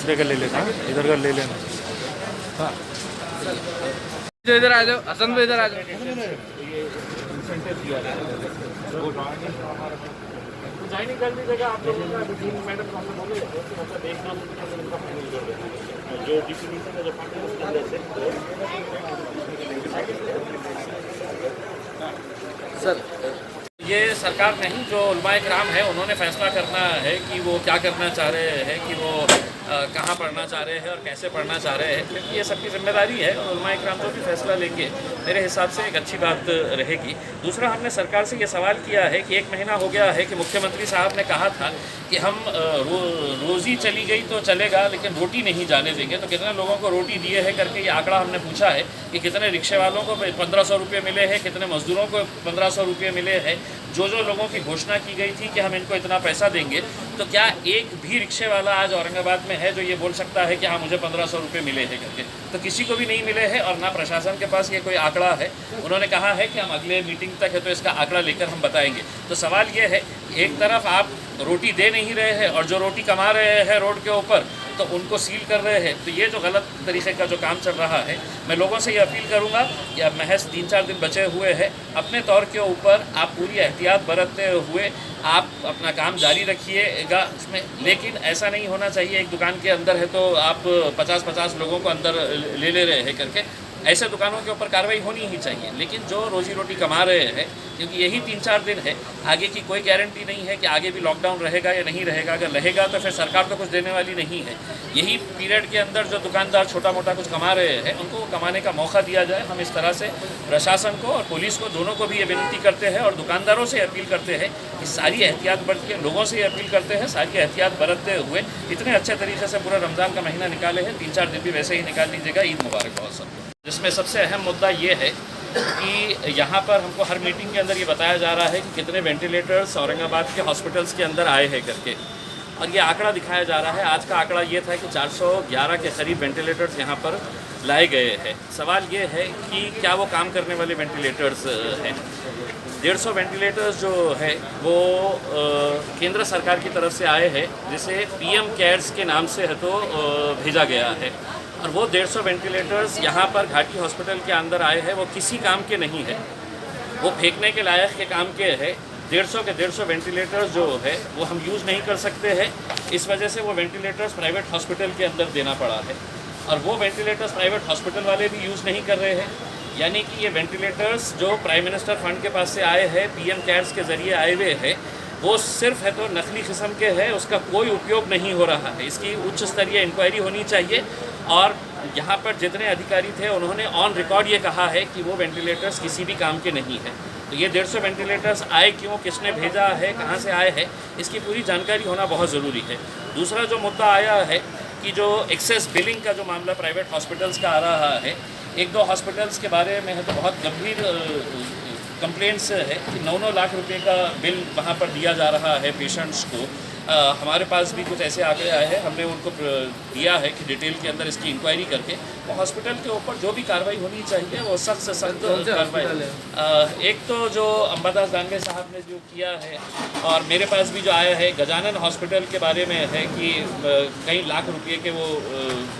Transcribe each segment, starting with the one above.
दूसरे का ले लेना, इधर का ले लेना। हाँ जो इधर आ जाओ, हसन भाई इधर आ जाओ। ज्वाइनिंग कर दीजिएगा आप लोगों का। डीन मैडम को हमने बोले मतलब देखना उनका फाइनल कर देना, जो डिफिनीशन का जो फंड है उसके अंदर से। सर ये सरकार नहीं, जो उलमाए कराम है उन्होंने फैसला करना है कि वो क्या करना चाह रहे हैं, कि वो कहाँ पढ़ना चाह रहे हैं और कैसे पढ़ना चाह रहे हैं, क्योंकि ये सबकी जिम्मेदारी है। और उलमाए कराम जो भी फैसला लेंगे मेरे हिसाब से एक अच्छी बात रहेगी। दूसरा, हमने सरकार से ये सवाल किया है कि 1 महीना हो गया है कि मुख्यमंत्री साहब ने कहा था कि हम रोज़ी चली गई तो चलेगा लेकिन रोटी नहीं जाने देंगे। तो कितने लोगों को रोटी दिए हैं करके ये आंकड़ा हमने पूछा है कि कितने रिक्शे वालों को 1500 रुपये मिले हैं, कितने मजदूरों को 1500 रुपये मिले हैं। जो लोगों की घोषणा की गई थी कि हम इनको इतना पैसा देंगे, तो क्या एक भी रिक्शे वाला आज औरंगाबाद में है जो ये बोल सकता है कि हाँ मुझे 1500 रुपये मिले हैं करके? तो किसी को भी नहीं मिले हैं और ना प्रशासन के पास ये कोई आंकड़ा है। उन्होंने कहा है कि हम अगले मीटिंग तक है तो इसका आंकड़ा लेकर हम बताएंगे। तो सवाल ये है, एक तरफ आप रोटी दे नहीं रहे हैं और जो रोटी कमा रहे हैं रोड के ऊपर तो उनको सील कर रहे हैं। तो ये जो गलत तरीके का जो काम चल रहा है, मैं लोगों से ये अपील करूंगा कि अब महज 3-4 दिन बचे हुए हैं, अपने तौर के ऊपर आप पूरी एहतियात बरतते हुए आप अपना काम जारी रखिएगा इसमें। लेकिन ऐसा नहीं होना चाहिए एक दुकान के अंदर है तो आप 50-50 लोगों को अंदर ले रहे हैं करके। ऐसे दुकानों के ऊपर कार्रवाई होनी ही चाहिए। लेकिन जो रोजी रोटी कमा रहे हैं, क्योंकि यही 3-4 दिन है, आगे की कोई गारंटी नहीं है कि आगे भी लॉकडाउन रहेगा या नहीं रहेगा। अगर रहेगा तो फिर सरकार तो कुछ देने वाली नहीं है। यही पीरियड के अंदर जो दुकानदार छोटा मोटा कुछ कमा रहे हैं उनको कमाने का मौका दिया जाए। हम इस तरह से प्रशासन को और पुलिस को दोनों को भी ये विनती करते हैं और दुकानदारों से अपील करते हैं कि सारी एहतियात बरत के, लोगों से अपील करते हैं सारी एहतियात बरतते हुए इतने अच्छे तरीके से पूरा रमज़ान का महीना निकाले हैं। 3-4 दिन भी वैसे ही निकाल लीजिएगा। ईद मुबारक बहुत सबको। जिसमें सबसे अहम मुद्दा ये है कि यहाँ पर हमको हर मीटिंग के अंदर ये बताया जा रहा है कि कितने वेंटिलेटर्स औरंगाबाद के हॉस्पिटल्स के अंदर आए हैं करके, और ये आंकड़ा दिखाया जा रहा है। आज का आंकड़ा ये था कि 411 के करीब वेंटिलेटर्स यहाँ पर लाए गए हैं। सवाल ये है कि क्या वो काम करने वाले वेंटिलेटर्स हैं? 150 वेंटिलेटर्स जो है वो केंद्र सरकार की तरफ से आए हैं, जिसे PM केयर्स के नाम से है तो भेजा गया है। और वो 150 वेंटिलेटर्स यहाँ पर घाटी हॉस्पिटल के अंदर आए हैं, वो किसी काम के नहीं है, वो फेंकने के लायक के काम के है। 150 के 150 वेंटिलेटर्स जो है वो हम यूज़ नहीं कर सकते हैं। इस वजह से वो वेंटिलेटर्स प्राइवेट हॉस्पिटल के अंदर देना पड़ा है, और वो वेंटिलेटर्स प्राइवेट हॉस्पिटल वाले भी यूज़ नहीं कर रहे हैं। यानी कि ये वेंटिलेटर्स जो प्राइम मिनिस्टर फंड के पास से आए हैं, PM केयर्स के ज़रिए आए हुए हैं, वो सिर्फ है तो नकली किस्म के है, उसका कोई उपयोग नहीं हो रहा है। इसकी उच्च स्तरीय इंक्वायरी होनी चाहिए। और यहाँ पर जितने अधिकारी थे उन्होंने ऑन रिकॉर्ड ये कहा है कि वो वेंटिलेटर्स किसी भी काम के नहीं है। तो ये 150 वेंटिलेटर्स आए क्यों, किसने भेजा है, कहाँ से आए हैं, इसकी पूरी जानकारी होना बहुत ज़रूरी है। दूसरा जो मुद्दा आया है कि जो एक्सेस बिलिंग का जो मामला प्राइवेट हॉस्पिटल्स का आ रहा है, 1-2 हॉस्पिटल्स के बारे में है तो बहुत गंभीर कंप्लेंट्स है कि 9-9 लाख रुपए का बिल वहाँ पर दिया जा रहा है पेशेंट्स को। हमारे पास भी कुछ ऐसे आंकड़े आए हैं, हमने उनको दिया है कि डिटेल के अंदर इसकी इंक्वायरी करके वो हॉस्पिटल के ऊपर जो भी कार्रवाई होनी चाहिए वो सख्त से सख्त कार्रवाई। एक तो जो अंबादास दानवे साहब ने जो किया है, और मेरे पास भी जो आया है गजानन हॉस्पिटल के बारे में है कि कई लाख रुपये के वो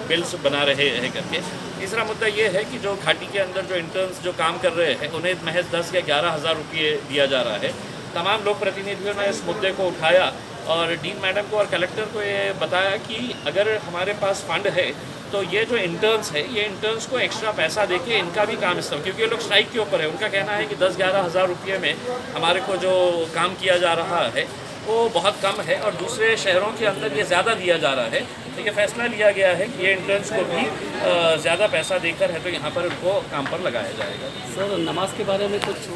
बिल्स बना रहे हैं करके। तीसरा मुद्दा ये है कि जो घाटी के अंदर जो इंटर्न्स जो काम कर रहे हैं उन्हें महज 10 या 11 हज़ार रुपये दिया जा रहा है। तमाम लोक प्रतिनिधियों ने इस मुद्दे को उठाया और डीन मैडम को और कलेक्टर को ये बताया कि अगर हमारे पास फंड है तो ये जो इंटर्न्स है, ये इंटर्न्स को एक्स्ट्रा पैसा देके इनका भी काम इस्तेमाल, क्योंकि ये लोग स्ट्राइक के ऊपर है। उनका कहना है कि 10-11 हज़ार रुपये में हमारे को जो काम किया जा रहा है वो बहुत कम है और दूसरे शहरों के अंदर ये ज़्यादा दिया जा रहा है। तो ये फैसला लिया गया है कि ये इंटर्न्स को भी ज़्यादा पैसा देकर है तो यहाँ पर उनको काम पर लगाया जाएगा। सर, नमाज के बारे में कुछ